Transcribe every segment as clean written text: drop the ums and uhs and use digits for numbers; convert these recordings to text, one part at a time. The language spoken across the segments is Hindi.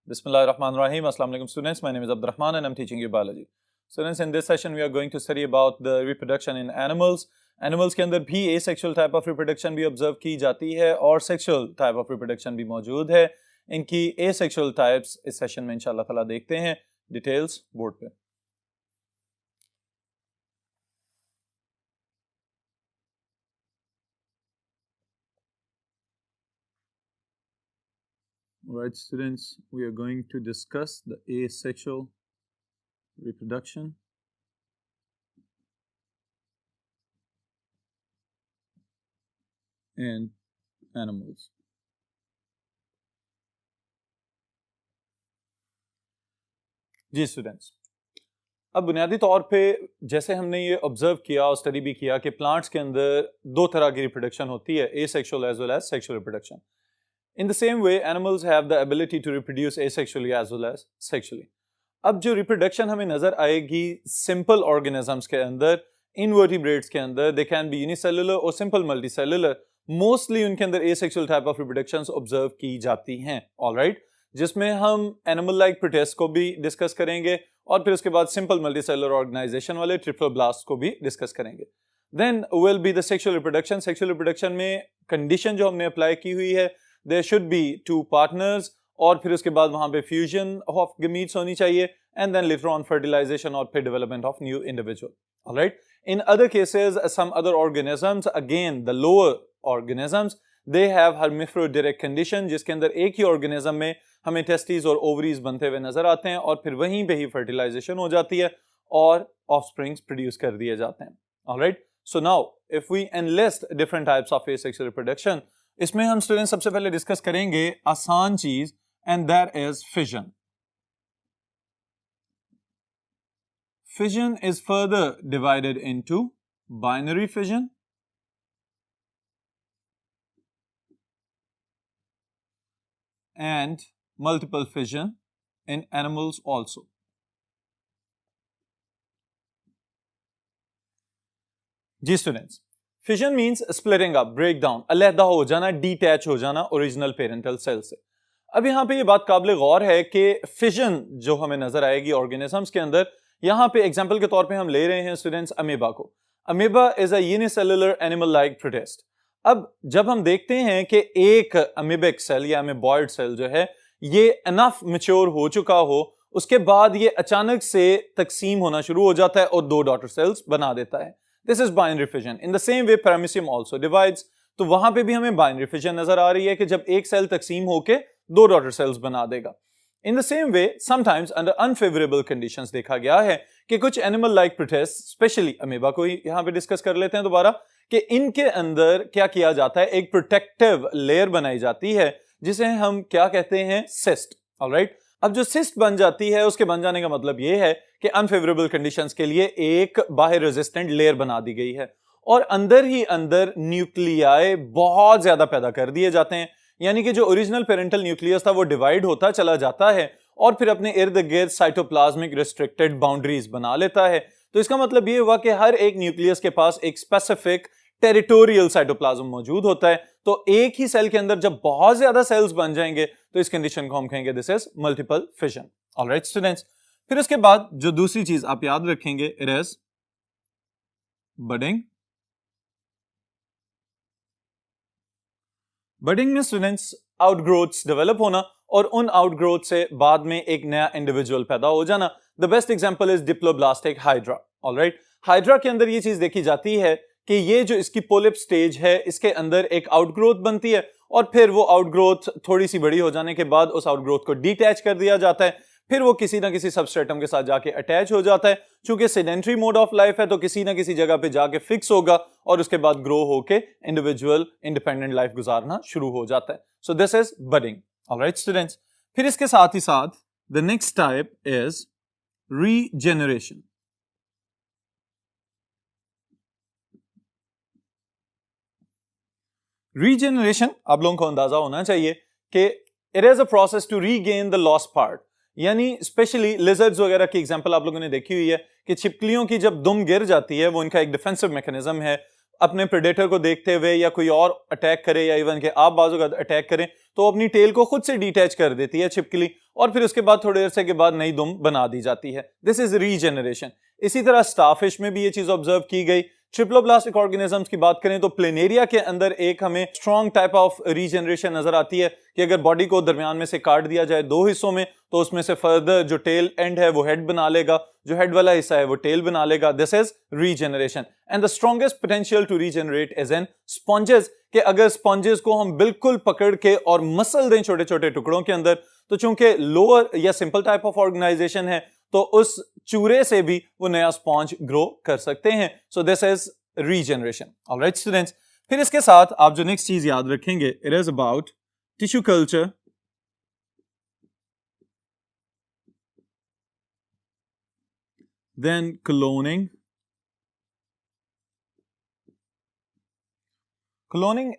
Bismillahirrahmanirrahim. Assalamu alaikum students. My name is Abdurrahman and I'm teaching you biology. Students, in this session we are going to study about the reproduction in animals. Animals के अंदर भी asexual type of reproduction भी observe की जाती है और sexual type of reproduction भी मौजूद है. इनकी asexual types इस session में इंशाल्लाह ताला देखते हैं. Details board पे. Right, students, we are going to discuss the asexual reproduction in animals. जी स्टूडेंट्स, अब बुनियादी तौर पे जैसे हमने ये ऑब्जर्व किया और स्टडी भी किया कि प्लांट्स के अंदर दो तरह की रिप्रोडक्शन होती है, asexual as well as sexual reproduction. In the same way, animals have the ability to reproduce asexually as well as sexually. अब जो रिप्रोडक्शन हमें नजर आएगी सिंपल ऑर्गेनिजम्स के अंदर, इनवर्टिब्रेट्स के अंदर, दे कैन बी यूनिसेलुलर और सिंपल मल्टीसेलुलर. मोस्टली उनके अंदर asexual type of reproductions observe की जाती हैं. ऑलराइट, जिसमें हम एनिमल लाइक प्रोटिस्ट को भी डिस्कस करेंगे और फिर उसके बाद सिंपल मल्टीसेलुलर ऑर्गेनाइजेशन वाले ट्रिप्लोब्लास्ट को भी डिस्कस करेंगे. Then will be the sexual reproduction. Sexual reproduction में कंडीशन जो हमने अप्लाई की हुई है, there should be two partners और फिर उसके बाद वहां पे fusion of gametes होनी चाहिए and then later on fertilization और फिर development of new individual. Alright. In other cases, some other organisms, again the lower organisms, they have hermaphrodite condition जिसके अंदर एक ही organism में हमें testes और ovaries बनते हुए नजर आते हैं और फिर वहीं पे ही fertilization हो जाती है और offsprings produce कर दिए जाते हैं. Alright. So now if we enlist different types of asexual reproduction, इसमें हम स्टूडेंट सबसे पहले डिस्कस करेंगे आसान चीज and that is fission. Fission is further divided into binary fission and multiple fission in animals also. जी students, fission means splitting up, break down, अलहदा हो जाना, डिटैच हो जाना ओरिजिनल पेरेंटल सेल से. अब यहाँ पे ये बात काबिल गौर है कि फिजन जो हमें नजर आएगी ऑर्गेनिजम्स के अंदर, यहाँ पे एग्जांपल के तौर पे हम ले रहे हैं स्टूडेंट्स अमीबा को. Amoeba is a unicellular animal like protist. अब जब हम देखते हैं कि एक अमीबिक सेल या अमीबॉइड सेल जो है ये इनफ मैच्योर हो चुका हो, उसके बाद ये अचानक से तकसीम होना शुरू हो जाता है और दो डॉटर सेल्स बना देता है. This is binary fission. In the same way, paramecium also divides. तो वहां पे भी हमें binary fission नजर आ रही है कि जब एक सेल तकसीम होके दो डॉटर सेल्स बना देगा. In the same way, sometimes under unfavorable conditions देखा गया है कि कुछ animal like protists, especially amoeba को ही यहाँ पे डिस्कस कर लेते हैं दोबारा, कि इनके अंदर क्या किया जाता है, एक प्रोटेक्टिव लेयर बनाई जाती है जिसे हम क्या कहते हैं, सिस्ट. ऑलराइट. अब जो सिस्ट बन जाती है, उसके बन जाने का मतलब ये है कि अनफेवरेबल कंडीशंस के लिए एक बाहर रेजिस्टेंट लेयर बना दी गई है और अंदर ही अंदर न्यूक्लियाई बहुत ज्यादा पैदा कर दिए जाते हैं. यानी कि जो ओरिजिनल पेरेंटल न्यूक्लियस था वो डिवाइड होता चला जाता है और फिर अपने इर्द गिर्द साइटोप्लाज्मिक रिस्ट्रिक्टेड बाउंड्रीज बना लेता है. तो इसका मतलब ये हुआ कि हर एक न्यूक्लियस के पास एक स्पेसिफिक टेरिटोरियल साइटोप्लाज्म मौजूद होता है. तो एक ही सेल के अंदर जब बहुत ज्यादा सेल्स बन जाएंगे तो इस कंडीशन को हम कहेंगे this is multiple fission. Alright students, फिर उसके बाद जो दूसरी चीज आप याद रखेंगे, इट इज बडिंग. बडिंग में स्टूडेंट्स आउटग्रोथ्स डेवलप होना और उन आउटग्रोथ से बाद में एक नया इंडिविजुअल पैदा हो जाना. The best example is diploblastic hydra. Alright, hydra के अंदर ये चीज देखी जाती है कि ये जो इसकी पोलिप स्टेज है, इसके अंदर एक आउटग्रोथ बनती है और फिर वो आउटग्रोथ थोड़ी सी बड़ी हो जाने के बाद उस आउटग्रोथ को डिटैच कर दिया जाता है. फिर वो किसी ना किसी सबस्ट्रेटम के साथ जाके अटैच हो जाता है. चूंकि सेडेंटरी मोड ऑफ लाइफ है तो किसी ना किसी जगह पे जाके फिक्स होगा और उसके बाद ग्रो होके इंडिविजुअल इंडिपेंडेंट लाइफ गुजारना शुरू हो जाता है. So this is budding. Alright students, फिर इसके साथ ही साथ the next type is regeneration. Regeneration आप लोगों को अंदाजा होना चाहिए कि it is a process to regain the lost part. यानी स्पेशली लिजर्ड्स वगैरह की एग्जांपल आप लोगों ने देखी हुई है कि छिपकलियों की जब दुम गिर जाती है, वो इनका एक डिफेंसिव मैकेनिज्म है. अपने प्रेडेटर को देखते हुए या कोई और अटैक करे या इवन के आप बाजू का अटैक करें तो अपनी टेल को खुद से डिटैच कर देती है छिपकली और फिर उसके बाद थोड़े अरसे के बाद नई दुम बना दी जाती है। This is regeneration. इसी तरह स्टारफिश में भी ये चीज ऑब्जर्व की गई। ट्रिप्लोब्लास्टिक ऑर्गेनिजम्स की बात करें तो प्लेनेरिया के अंदर एक हमें स्ट्रॉन्ग टाइप ऑफ रीजनरेशन नजर आती है कि अगर बॉडी को दरमियान में से काट दिया जाए दो हिस्सों में तो उसमें से फर्दर जो टेल एंड है वो हेड बना लेगा, जो हेड वाला हिस्सा है वो टेल बना लेगा। This is regeneration. And the strongest potential to regenerate is in sponges, कि अगर स्पॉन्जेस को हम बिल्कुल पकड़ के और मसल दें छोटे छोटे टुकड़ों के अंदर, तो चूंकि लोअर या सिंपल टाइप ऑफ ऑर्गेनाइजेशन है तो उस चूरे से भी वो नया स्पॉन्ज ग्रो कर सकते हैं। So this is regeneration. Alright students, फिर इसके साथ आप जो नेक्स्ट चीज याद रखेंगे, it is about tissue culture, then cloning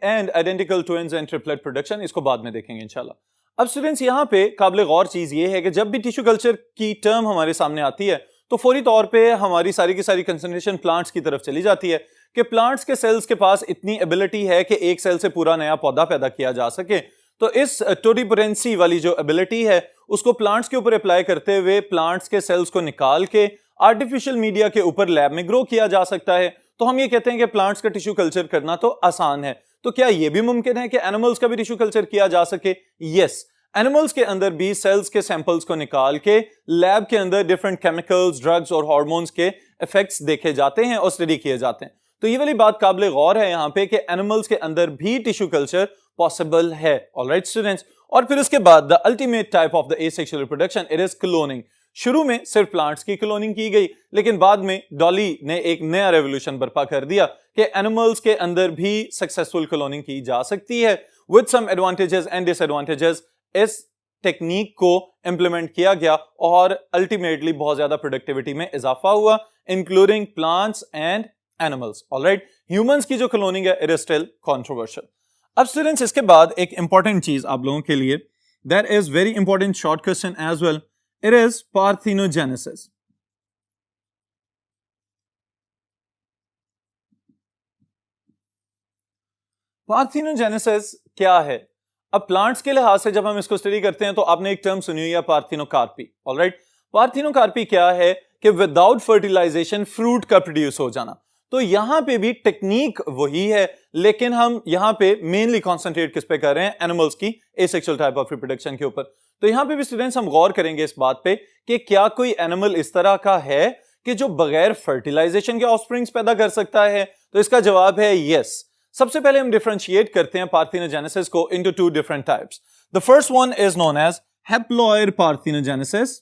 and identical twins and triplet production. इसको बाद में देखेंगे इंशाल्लाह। अब स्टूडेंट्स यहां पे काबिल गौर चीज ये है कि जब भी टिश्यू कल्चर की टर्म हमारे सामने आती है तो फौरी तौर पे हमारी सारी की सारी कंसंट्रेशन प्लांट्स की तरफ चली जाती है कि प्लांट्स के सेल्स के पास इतनी एबिलिटी है कि एक सेल से पूरा नया पौधा पैदा किया जा सके। तो इस टोटिपोटेंसी वाली जो एबिलिटी है उसको प्लांट्स के ऊपर अप्लाई करते हुए प्लांट्स के सेल्स को निकाल के आर्टिफिशियल मीडिया के ऊपर लैब में ग्रो किया जा सकता है। तो हम ये कहते हैं कि प्लांट्स का टिश्यू कल्चर करना तो आसान है। तो क्या यह भी मुमकिन है कि एनिमल्स का भी टिश्यू कल्चर किया जा सके? यस, एनिमल्स के अंदर भी सेल्स के सैंपल्स को निकाल के लैब के अंदर डिफरेंट केमिकल्स, ड्रग्स और हार्मोन्स के इफेक्ट्स देखे जाते हैं और स्टडी किए जाते हैं। तो ये वाली बात काबिल गौर है यहाँ पे कि एनिमल्स के अंदर भी टिश्यू कल्चर पॉसिबल है। ऑलराइट स्टूडेंट्स, और फिर उसके बाद the ultimate type of the asexual reproduction, it is cloning. शुरू में सिर्फ प्लांट्स की क्लोनिंग की गई, लेकिन बाद में डॉली ने एक नया रेवोल्यूशन बर्पा कर दिया कि एनिमल्स के अंदर भी सक्सेसफुल क्लोनिंग की जा सकती है with some advantages and disadvantages. इस टेक्निक को इंप्लीमेंट किया गया और अल्टीमेटली बहुत ज्यादा प्रोडक्टिविटी में इजाफा हुआ, including plants and animals. Alright, humans की जो क्लोनिंग है इट इज स्टिल कंट्रोवर्शियल। अब स्टूडेंट्स इसके बाद एक इंपॉर्टेंट चीज आप लोगों के लिए, that is very important short question as well, it is parthenogenesis. Parthenogenesis क्या है? अब प्लांट्स के लिहाज से जब हम इसको स्टडी करते हैं तो आपने एक टर्म सुनी हुई है पार्थिनोकार्पी। ऑलराइट, पार्थिनोकार्पी क्या है कि विदाउट फर्टिलाइजेशन फ्रूट का प्रोड्यूस हो जाना। तो यहां पे भी टेक्निक वही है, लेकिन हम यहां पे मेनली कॉन्सेंट्रेट किस पे कर रहे हैं? एनिमल्स की एसेक्सुअल टाइप ऑफ रिप्रोडक्शन के ऊपर। तो यहां पे भी स्टूडेंट्स हम गौर करेंगे इस बात पे कि क्या कोई एनिमल इस तरह का है कि जो बगैर फर्टिलाइजेशन के ऑफस्प्रिंग्स पैदा कर सकता है? तो इसका जवाब है यस। सबसे पहले हम डिफरेंशिएट करते हैं पार्थिनोजेनेसिस को into two different types. The first one is known as haploid parthenogenesis,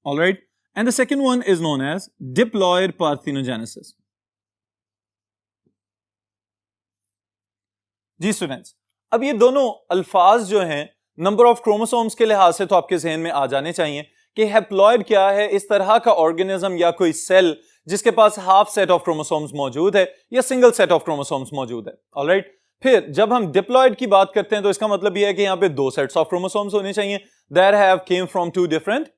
alright, and the second one is known as diploid parthenogenesis. जी स्टूडेंट्स, अब ये दोनों अल्फाज जो हैं नंबर ऑफ क्रोमोसोम्स के लिहाज से तो आपके जहन में आ जाने चाहिए कि हैप्लॉइड क्या है? इस तरह का ऑर्गेनिज्म या कोई सेल जिसके पास हाफ सेट ऑफ क्रोमोसोम्स मौजूद है या सिंगल सेट ऑफ क्रोमोसोम्स मौजूद है। ऑलराइट, फिर जब हम डिप्लॉइड की बात करते हैं तो इसका मतलब यह है कि यहां पे दो सेट्स ऑफ क्रोमोसोम्स होने चाहिए that have came from two different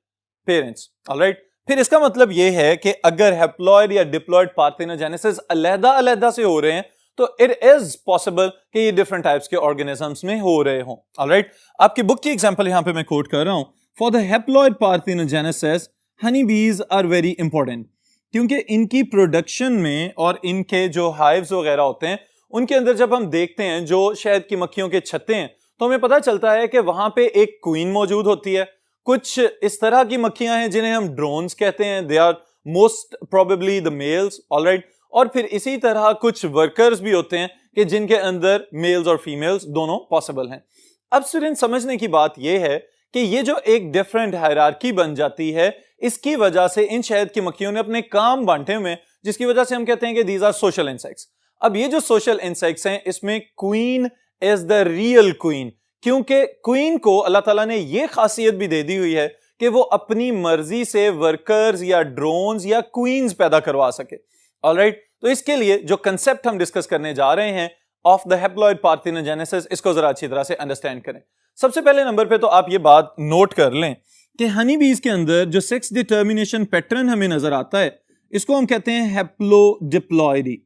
parents. Alright, फिर इसका मतलब यह है कि अगर हैप्लॉइड या डिप्लॉइड पार्थिनोजेनेसिस अलग-अलग से हो रहे हैं तो इट इज पॉसिबल कि ये डिफरेंट टाइप्स के ऑर्गेनिजम्स में हो रहे हों। ऑलराइट, आपकी बुक की एग्जांपल यहां पे मैं कोट कर रहा हूं। For the haploid parthenogenesis Honey bees are very important, क्योंकि इनकी प्रोडक्शन में और इनके जो हाइव्स वगैरह होते हैं उनके अंदर जब हम देखते हैं जो शहद की मक्खियों के छत्ते हैं तो हमें पता चलता है कि वहां पे एक क्वीन मौजूद होती है। कुछ इस तरह की मक्खियां हैं जिन्हें हम ड्रोन्स कहते हैं, they are most probably the males. Alright, और फिर इसी तरह कुछ वर्कर्स भी होते हैं कि जिनके अंदर मेल्स और फीमेल्स दोनों पॉसिबल हैं। अब स्टूडेंट समझने की बात यह है कि ये जो एक डिफरेंट हायरार्की बन जाती है इसकी वजह से इन शहद की मक्खियों ने अपने काम बांटे हुए हैं, जिसकी वजह से हम कहते हैं कि दीज आर सोशल इंसेक्ट्स। अब ये जो सोशल इंसेक्ट्स हैं इसमें queen is the real queen, क्योंकि क्वीन को अल्लाह ताला ने यह खासियत भी दे दी हुई है कि वो अपनी मर्जी से वर्कर्स या ड्रोन्स या क्वींस पैदा करवा सके। ऑलराइट, तो इसके लिए जो कंसेप्ट हम डिस्कस करने जा रहे हैं ऑफ द हैप्लॉइड पार्थिनोजेनेसिस, इसको जरा अच्छी तरह से अंडरस्टैंड करें। सबसे पहले नंबर पे तो आप ये बात नोट कर लें कि हनी बीज के अंदर जो सेक्स डिटर्मिनेशन पैटर्न हमें नजर आता है इसको हम कहते हैं हैप्लोडिप्लॉइडी।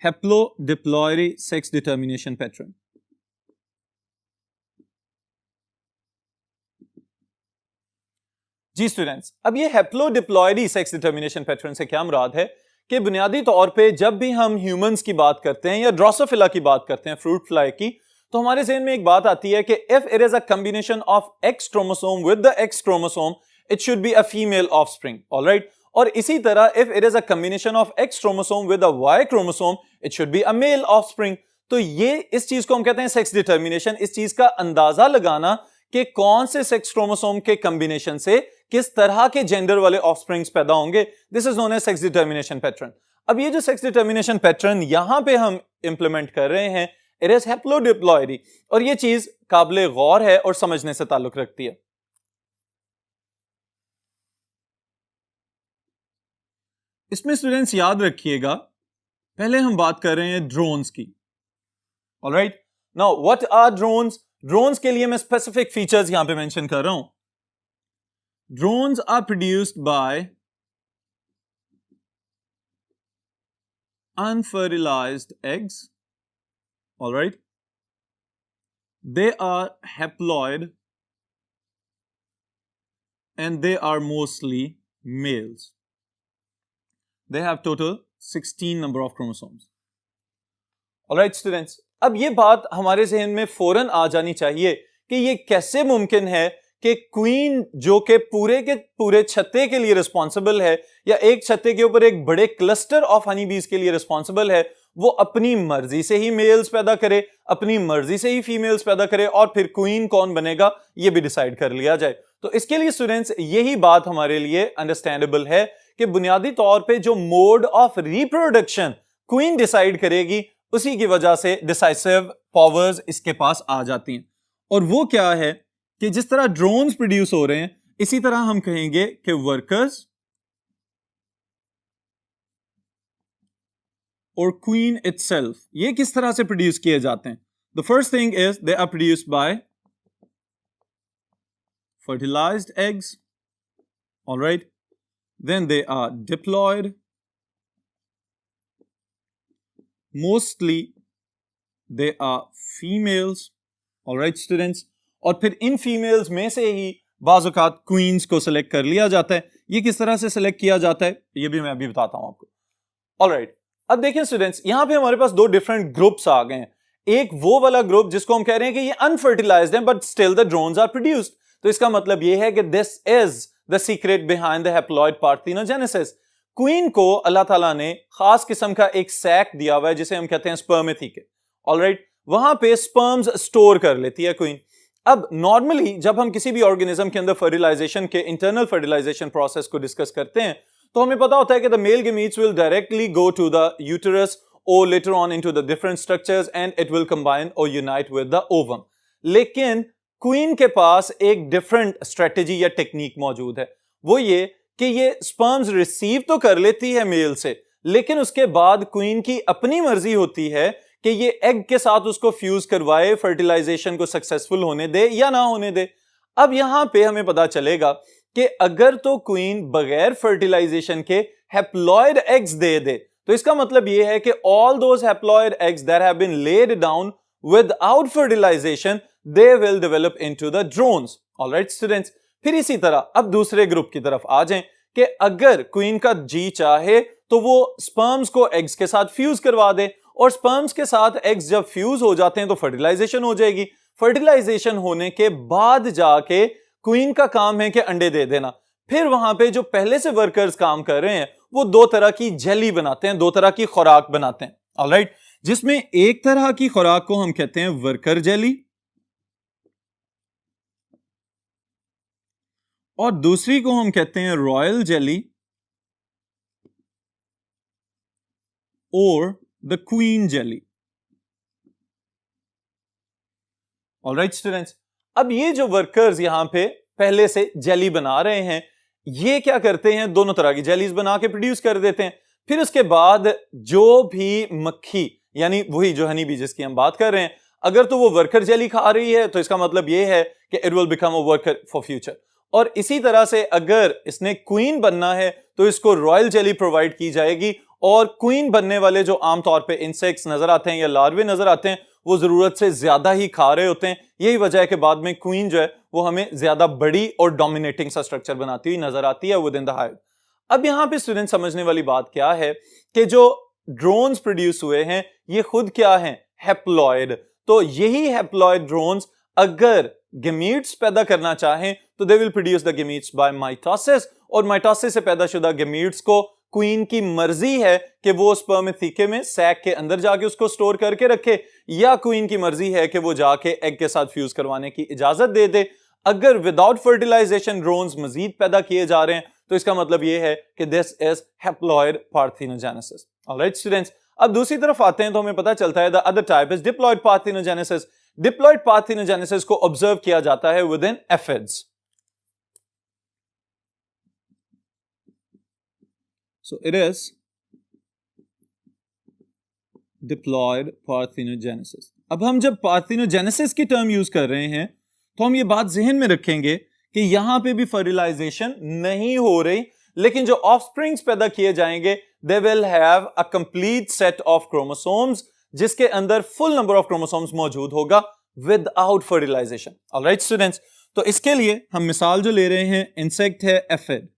हैप्लोडिप्लॉयडी सेक्स डिटर्मिनेशन पैटर्न। जी स्टूडेंट्स, अब ये हैप्लोडिप्लॉयडी सेक्स डिटर्मिनेशन पैटर्न से क्या मुराद है कि बुनियादी तौर पे जब भी हम ह्यूमंस की बात करते हैं या ड्रोसोफिला की बात करते हैं, फ्रूट फ्लाई की, तो हमारे ज़हन में एक बात आती है कि if it is a combination of X chromosome with the X chromosome it should be a female offspring, alright. और इसी तरह if it is a combination of X chromosome with a Y chromosome it should be a male offspring. तो ये इस चीज को हम कहते हैं सेक्स डिटर्मिनेशन, इस चीज का अंदाजा लगाना कि कौन से सेक्स क्रोमोसोम के कॉम्बिनेशन से किस तरह के जेंडर वाले ऑफस्प्रिंग्स पैदा होंगे, this is known as sex determination pattern. अब ये जो सेक्स डिटर्मिनेशन पैटर्न यहां पे हम इंप्लीमेंट कर रहे हैं, इट इज हैप्लोडिप्लॉयडी, और ये चीज काबिले गौर है और समझने से ताल्लुक रखती है। इसमें स्टूडेंट्स याद रखिएगा, पहले हम बात कर रहे हैं ड्रोन्स की, alright. Now what are drones? Drones के लिए मैं स्पेसिफिक फीचर्स यहां पे मेंशन कर रहा हूं। Drones are produced by unfertilized eggs, all right. They are haploid and they are mostly males. They have total 16 number of chromosomes. All right students, अब ये बात हमारे ज़हन में फौरन आ जानी चाहिए कि ये कैसे मुमकिन है कि क्वीन जो कि पूरे छत्ते के लिए रिस्पॉन्सिबल है या एक छत्ते के ऊपर एक बड़े क्लस्टर ऑफ हनी बीज के लिए रिस्पॉन्सिबल है, वो अपनी मर्जी से ही मेल्स पैदा करे, अपनी मर्जी से ही फीमेल्स पैदा करे, और फिर क्वीन कौन बनेगा ये भी डिसाइड कर लिया जाए। तो इसके लिए स्टूडेंट्स यही बात हमारे लिए अंडरस्टैंडेबल है कि बुनियादी तौर पे जो mode of reproduction queen decide करेगी, उसी की वजह से डिसाइसिव पावर्स इसके पास आ जाती हैं। और वो क्या है कि जिस तरह ड्रोन्स प्रोड्यूस हो रहे हैं, इसी तरह हम कहेंगे कि वर्कर्स और क्वीन इटसेल्फ ये किस तरह से प्रोड्यूस किए जाते हैं। The first thing is they are produced by fertilized eggs, all right. Then they are diploid, mostly they are females, all right students. और फिर इन फीमेल्स में से ही बाज़ औक़ात क्वींस को सिलेक्ट कर लिया जाता है। ये किस तरह से सिलेक्ट किया जाता है ये भी मैं अभी बताता हूं आपको, ऑलराइट। अब देखिए स्टूडेंट्स, यहां पे हमारे पास दो डिफरेंट ग्रुप्स आ गए हैं। एक वो वाला ग्रुप जिसको हम कह रहे हैं कि ये अनफर्टिलाइज्ड है but still the drones are produced, तो इसका मतलब ये है कि this is the secret behind the haploid parthenogenesis. Queen को अल्लाह ताला ने खास किस्म का एक सैक दिया हुआ है जिसे हम कहते हैं स्पर्मेथिके, ऑलराइट। वहां पे स्पर्म्स स्टोर कर लेती है क्वीन। अब नॉर्मली जब हम किसी भी ऑर्गेनिज्म के अंदर फर्टिलाइजेशन के इंटरनल फर्टिलाइजेशन प्रोसेस को डिस्कस करते हैं, तो हमें पता होता है कि the male gametes will directly go to the uterus और later on into the different structures and it will combine और यूनाइट विद द ओवम। लेकिन क्वीन के पास एक डिफरेंट स्ट्रेटेजी या टेक्निक मौजूद है। वो ये कि ये स्पर्म्स रिसीव तो कर लेती है मेल से, लेकिन उसके बाद क्वीन की अपनी मर्जी होती है कि ये एग के साथ उसको फ्यूज करवाए, फर्टिलाइजेशन को सक्सेसफुल होने दे या ना होने दे। अब यहां पे हमें पता चलेगा कि अगर तो क्वीन बगैर फर्टिलाइजेशन के हैप्लॉइड एग्स दे दे, तो इसका मतलब ये है कि all those haploid eggs that have been laid down without fertilization they will develop into the drones, alright students. फिर इसी तरह अब दूसरे ग्रुप की तरफ आ जाएं कि अगर क्वीन का जी चाहे तो वो स्पर्म्स को एग्स के साथ फ्यूज करवा दे, और स्पर्म्स के साथ एग्स जब फ्यूज हो जाते हैं तो फर्टिलाइजेशन हो जाएगी। फर्टिलाइजेशन होने के बाद जाके क्वीन का काम है कि अंडे दे देना। फिर वहां पे जो पहले से वर्कर्स काम कर रहे हैं वो दो तरह की जेली बनाते हैं, दो तरह की खुराक बनाते हैं, ऑलराइट। जिसमें एक तरह की खुराक को हम कहते हैं वर्कर जेली और दूसरी को हम कहते हैं रॉयल जेली और the queen jelly, alright students. अब ये जो वर्कर्स यहां पे पहले से जेली बना रहे हैं, ये क्या करते हैं, दोनों तरह की जेलीज बना के प्रोड्यूस कर देते हैं। फिर उसके बाद जो भी मक्खी यानी वही जो हनी बी जिसकी हम बात कर रहे हैं, अगर तो वो वर्कर जेली खा रही है तो इसका मतलब ये है कि it will become a worker for future. और इसी तरह से अगर इसने क्वीन बनना है तो इसको रॉयल जेली प्रोवाइड की जाएगी और क्वीन बनने वाले जो आमतौर पे इंसेक्ट्स नजर आते हैं या लार्वे नजर आते हैं वो जरूरत से ज्यादा ही खा रहे होते हैं। यही वजह है कि बाद में क्वीन जो है वो हमें ज्यादा बड़ी और डोमिनेटिंग सा स्ट्रक्चर बनाती हुई नजर आती है विद इन द हाइव। अब यहां पे स्टूडेंट समझने वाली बात क्या है कि जो ड्रोन्स प्रोड्यूस हुए हैं ये खुद क्या हैं, हैप्लॉइड। तो यही हैप्लॉइड ड्रोन्स अगर गेमीट्स पैदा करना चाहें तो they will produce the gametes by mitosis, और माइटोसिस से पैदाशुदा गेमीट्स को क्वीन की मर्जी है कि वो स्पर्मेथिके में सैक के अंदर जाके उसको स्टोर करके रखे, या क्वीन की मर्जी है कि वो जाके एग के साथ फ्यूज करवाने की इजाजत दे दे। अगर विदाउट फर्टिलाइजेशन ड्रोन्स मजीद पैदा किए जा रहे हैं तो इसका मतलब ये है कि this is haploid parthenogenesis. Alright students, अब दूसरी तरफ आते हैं तो हमें पता चलता है the other type is diploid parthenogenesis. Diploid parthenogenesis को ऑब्जर्व किया जाता है with in aphids. So it is diploid parthenogenesis. अब हम जब parthenogenesis की टर्म यूज कर रहे हैं तो हम ये बात जहन में रखेंगे कि यहां पे भी फर्टिलाइजेशन नहीं हो रही, लेकिन जो ऑफस्प्रिंग्स पैदा किए जाएंगे they will have a complete set of chromosomes जिसके अंदर फुल नंबर ऑफ क्रोमोसोम्स मौजूद होगा विदाउट फर्टिलाइजेशन। ऑलराइट स्टूडेंट्स, तो इसके लिए हम मिसाल जो ले रहे हैं इंसेक्ट है aphid.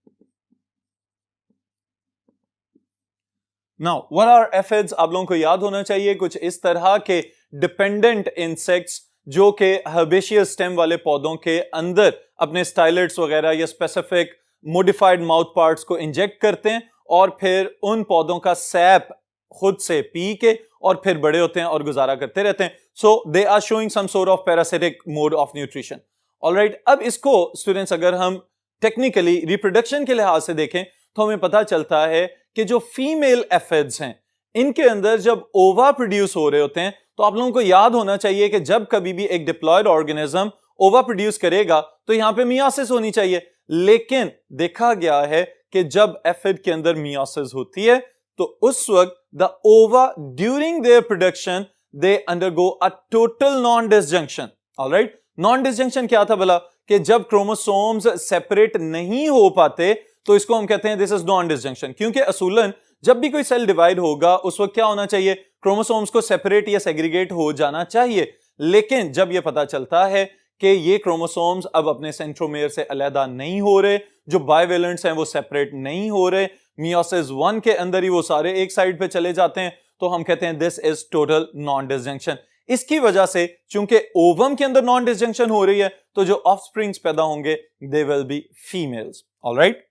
Now what are aphids, आप लोगों को याद होना चाहिए कुछ इस तरह के डिपेंडेंट इंसेक्ट्स जो कि हर्बेशियस स्टेम वाले पौधों के अंदर अपने स्टाइलेट्स वगैरह या स्पेसिफिक मॉडिफाइड माउथ पार्ट्स को इंजेक्ट करते हैं और फिर उन पौधों का सैप खुद से पी के और फिर बड़े होते हैं और गुजारा करते रहते हैं। So they are showing some sort of parasitic mode of nutrition. Alright, अब इसको स्टूडेंट्स अगर हम टेक्निकली रिप्रोडक्शन के लिहाज से देखें तो हमें पता चलता है कि जो फीमेल एफिड्स हैं इनके अंदर जब ओवा प्रोड्यूस हो रहे होते हैं तो आप लोगों को याद होना चाहिए कि जब कभी भी एक डिप्लॉयड ऑर्गेनिज्म ओवा प्रोड्यूस करेगा तो यहां पे मियोसिस होनी चाहिए, लेकिन देखा गया है कि जब एफिड के अंदर मियोसिस होती है तो उस वक्त द ओवा during their production they undergo a total non disjunction. Alright, non disjunction क्या था भला, कि जब क्रोमोसोम्स सेपरेट नहीं हो पाते तो इसको हम कहते हैं दिस इज नॉन डिसजंक्शन, क्योंकि असूलन जब भी कोई सेल डिवाइड होगा उस वक्त क्या होना चाहिए, क्रोमोसोम्स को सेपरेट या सेग्रीगेट हो जाना चाहिए। लेकिन जब यह पता चलता है कि ये क्रोमोसोम्स अब अपने सेंट्रोमेयर से अलहदा नहीं हो रहे, जो बाइवेलेंट्स हैं वो सेपरेट नहीं हो रहे, मियोसिस 1 के अंदर ही वो सारे एक साइड पे चले जाते हैं, तो हम कहते हैं this is total non disjunction. इसकी वजह से चूंकि ओवम के अंदर नॉन डिसजंक्शन हो रही है तो जो ऑफस्प्रिंग्स पैदा होंगे they will B females. Alright,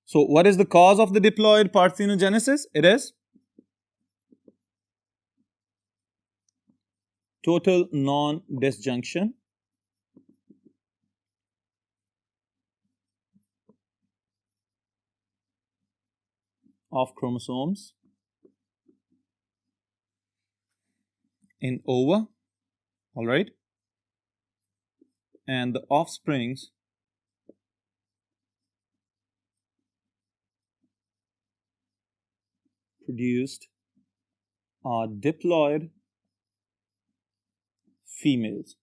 so what is the cause of the diploid parthenogenesis? It is total non-disjunction of chromosomes in ova, all right, and the offsprings produced are diploid females.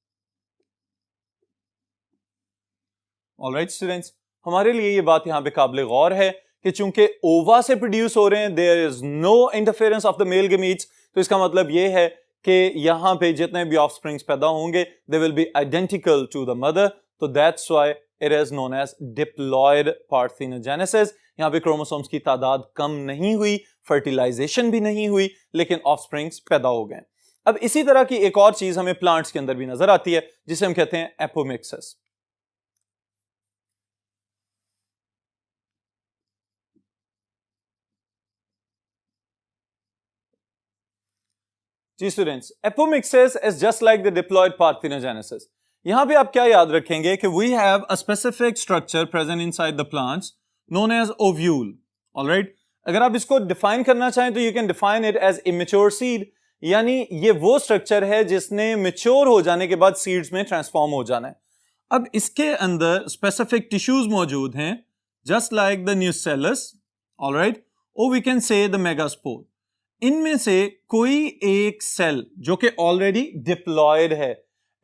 Alright students, हमारे लिए ये बात यहाँ पे काबिल गौर है कि चूंकि ओवा से प्रोड्यूस हो रहे हैं, there is no interference of the male gametes, तो इसका मतलब ये है कि यहाँ पे जितने भी ऑफस्प्रिंग्स पैदा होंगे they will be identical to the mother, तो that's why it is known as diploid parthenogenesis. यहाँ पे क्रोमोसोम्स की तादाद कम नहीं हुई, फर्टिलाइजेशन भी नहीं हुई, लेकिन ऑफस्प्रिंग्स पैदा हो गए। अब इसी तरह की एक और चीज हमें प्लांट्स के अंदर भी नजर आती है जिसे हम कहते हैं एपोमिक्सिस। जी students, apomixis is just like the diploid parthenogenesis. यहां पे आप क्या याद रखेंगे कि we have a specific structure present inside the plants known as ovule. Alright, अगर आप इसको डिफाइन करना चाहें तो you can define it as immature seed, यानी ये वो स्ट्रक्चर है जिसने मेच्योर हो जाने के बाद सीड्स में ट्रांसफॉर्म हो जाना है। अब इसके अंदर स्पेसिफिक टिश्यूज मौजूद हैं just like the nucellus, alright, और we can say the megaspore. इनमें से कोई एक सेल जो कि ऑलरेडी डिप्लॉयड है,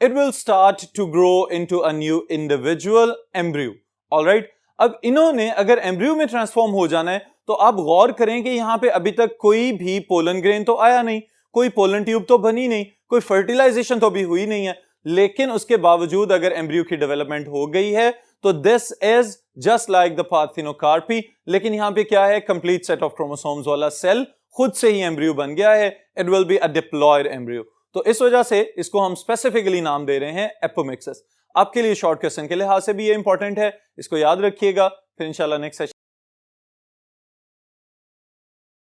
it will start to grow into a new individual embryo. Alright, अब इन्होंने अगर एम्ब्रियो में ट्रांसफॉर्म हो जाना है तो आप गौर करें कि यहाँ पे अभी तक कोई भी पोलन ग्रेन तो आया नहीं, कोई पोलन ट्यूब तो बनी नहीं, कोई फर्टिलाइजेशन तो अभी हुई नहीं है, लेकिन उसके बावजूद अगर एम्ब्रियो की डेवलपमेंट हो गई है तो this is just like the parthenocarpy. लेकिन यहाँ पे क्या है, कंप्लीट सेट ऑफ क्रोमोसोम्स वाला सेल, खुद से ही एम्ब्रियो बन गया है, it will be a diploid embryo. तो इस वजह से इसको हम स्पेसिफिकली नाम दे रहे हैं एपोमिक्सिस। आपके लिए शॉर्ट क्वेश्चन के लिहाज से भी ये इंपॉर्टेंट है, इसको याद रखिएगा। फिर इंशाल्लाह नेक्स्ट